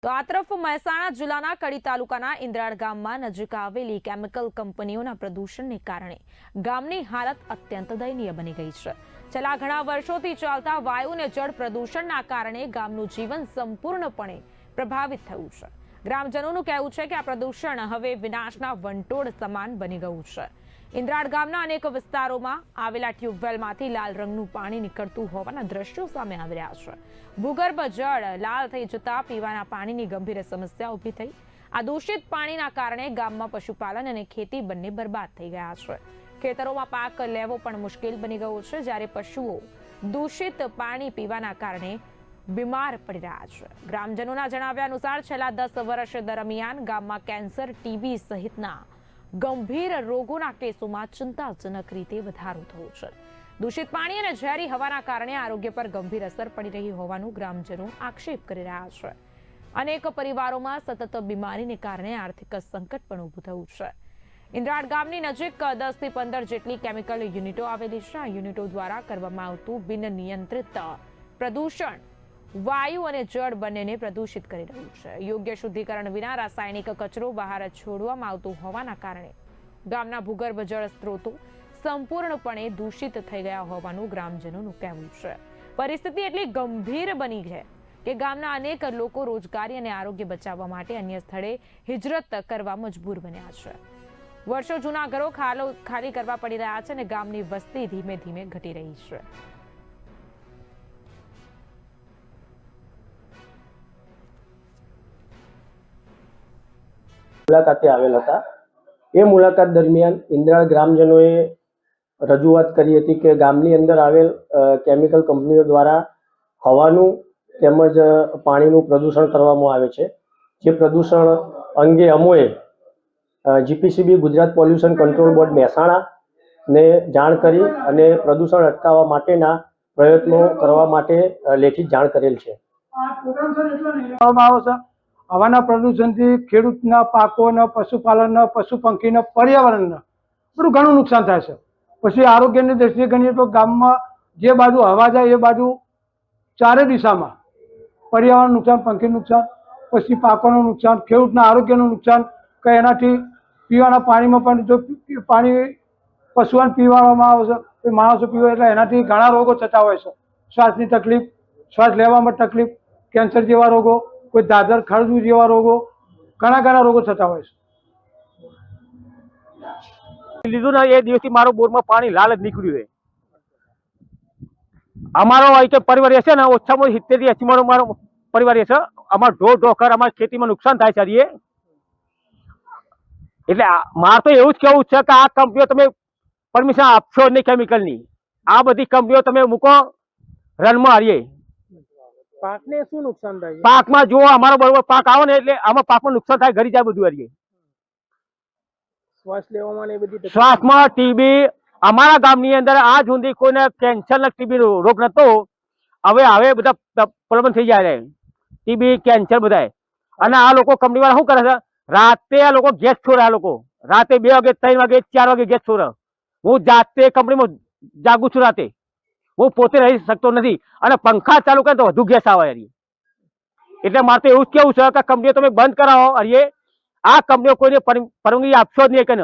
તો આ તરફ મહેસાણા જિલ્લાના કડી તાલુકાના ઇન્દ્રાળ ગામમાં નજીક આવેલી કેમિકલ કંપનીઓના પ્રદૂષણને કારણે ગામની હાલત અત્યંત દયનીય બની ગઈ છે। છેલ્લા ઘણા વર્ષોથી ચાલતા વાયુ અને જળ પ્રદૂષણના કારણે ગામનું જીવન સંપૂર્ણપણે પ્રભાવિત થયું છે। ગ્રામજનોનું કહેવું છે કે આ પ્રદૂષણ હવે વિનાશના વંટોળ સમાન બની ગયું છે। ઇન્દ્રાળ ગામના અનેક વિસ્તારોમાં આવેલા ટ્યુબવેલમાંથી લાલ રંગનું પાણી નીકળતું હોવાના દ્રશ્યો સામે આવી રહ્યા છે। ભૂગર્ભ જળ લાલ થઈ જતા પીવાના પાણીની ગંભીર સમસ્યા ઊભી થઈ। આ દૂષિત પાણીના કારણે ગામમાં પશુપાલન અને ખેતી બંને બરબાદ થઈ ગયા છે। ખેતરોમાં પાક લેવો પણ મુશ્કેલ બની ગયો છે, જ્યારે પશુઓ દૂષિત પાણી પીવાના કારણે બીમાર પડી રહ્યા છે। ગ્રામજનોના જણાવ્યા અનુસાર છેલ્લા 10 વર્ષ દરમિયાન ગામમાં કેન્સર, ટીબી સહિતના ગંભીર રોગોના કેસોમાં ચિંતાજનક રીતે વધારો થયો છે। દૂષિત પાણી અને ઝેરી હવાના કારણે આરોગ્ય પર ગંભીર અસર પડી રહી હોવાનું ગ્રામજનો આક્ષેપ કરી રહ્યા છે। અનેક પરિવારોમાં સતત બીમારીને કારણે આર્થિક સંકટ પણ ઊભું થયું છે। ઇન્દ્રાળ ગામની નજીક 10 થી 15 જેટલી કેમિકલ યુનિટો આવેલી છે। આ યુનિટો દ્વારા કરવામાં આવતું બિન નિયંત્રિત પ્રદૂષણ વાયુ અને જળ બંનેને પ્રદૂષિત કરી રહ્યું છે। યોગ્ય શુદ્ધિકરણ વિના રાસાયણિક કચરો બહાર છોડવામાં આવતો હોવાના કારણે ગામના ભૂગર્ભ જળ સ્ત્રોતો સંપૂર્ણપણે દૂષિત થઈ ગયા હોવાનું ગ્રામજનોનું કહેવું છે। પરિસ્થિતિ એટલી ગંભીર બની છે કે ગામના અનેક લોકો રોજગારી અને આરોગ્ય બચાવવા માટે અન્ય સ્થળે હિજરત કરવા મજબૂર બન્યા છે। વર્ષો જૂના ઘરો ખાલી કરવા પડી રહ્યા છે અને ગામની વસ્તી ધીમે ધીમે ઘટી રહી છે। મુલાકાતે આવેલ હતા। એ મુલાકાત દરમિયાન ઇન્દ્રાળ ગ્રામજનોએ રજૂઆત કરી હતી કે ગામની અંદર આવેલ કેમિકલ કંપનીઓ દ્વારા હવાનું તેમજ પાણીનું પ્રદૂષણ કરવામાં આવે છે। જે પ્રદૂષણ અંગે અમોએ GPCB Gujarat pollution control board મહેસાણાને જાણ કરી અને પ્રદૂષણ અટકાવવા માટેના પ્રયત્નો કરવા માટે લેખિત જાણ કરેલ છે। હવાના પ્રદૂષણથી ખેડૂતના પાકોને, પશુપાલનને, પશુ પંખીને, પર્યાવરણને બધું ઘણું નુકસાન થાય છે। પછી આરોગ્યની દ્રષ્ટિએ ગણીએ તો ગામમાં જે બાજુ હવા જાય એ બાજુ ચારે દિશામાં પર્યાવરણ નુકસાન, પંખી નુકસાન, પછી પાકોનું નુકસાન, ખેડૂતના આરોગ્યનું નુકસાન કે એનાથી પીવાના પાણીમાં પણ જો પાણી પશુઓને પીવામાં આવે છે તો માણસો પીવે એટલે એનાથી ઘણા રોગો થતા હોય છે। શ્વાસની તકલીફ, શ્વાસ લેવામાં તકલીફ, કેન્સર જેવા રોગો, કોઈ દાદર ખરજુ જેવા રોગો, ઘણા રોગો થતા હોય છે। લીધું ને એ દિવસથી મારો બોરમાં પાણી લાલ જ નીકળ્યું છે। અમારો અહીં પરિવાર છે ને ઓછામાં 70 થી 80 મારો પરિવાર છે। અમારો ઢોર અમારી ખેતીમાં નુકસાન થાય છે। એટલે મારે તો એવું જ કેવું છે કે આ કંપનીઓ તમે પરમિશન આપશો નહીં કેમિકલની। આ બધી કંપનીઓ તમે મૂકો રનમાં હારીએ। પાકને શું નુકસાન થાય? પાકમાં જો અમારો બરોબર પાક આવે ને એટલે આમાં પાકમાં નુકસાન થાય, ઘરી જાય બધું હારીએ। શ્વાસ લેવામાં એ બધી શ્વાસમાં ટીબી અમારા ગામની અંદર આજ સુધી કોઈને કેન્સર ને ટીબી રોગ નતો। હવે બધા પ્રોબ્લેમ થઈ જાય ટીબી, કેન્સર બધા। અને આ લોકો કંપની વાળા શું કરે છે, રાતે આ લોકો ગેસ છોડે। આ લોકો રાતે 2 વાગે, 3 વાગે, 4 વાગે ગેસ છોડે। હું જાતે કંપનીમાં જાગું છું રાતે, હું પોતે રહી શકતો નથી અને પંખા ચાલુ કરે તો વધુ ગેસ આવે। એટલે મારે તો એવું જ કેવું છે કે કંપનીઓ તમે બંધ કરાવો। આ કંપનીઓ કોઈને પરવાનગી આપશો જ નહીં કે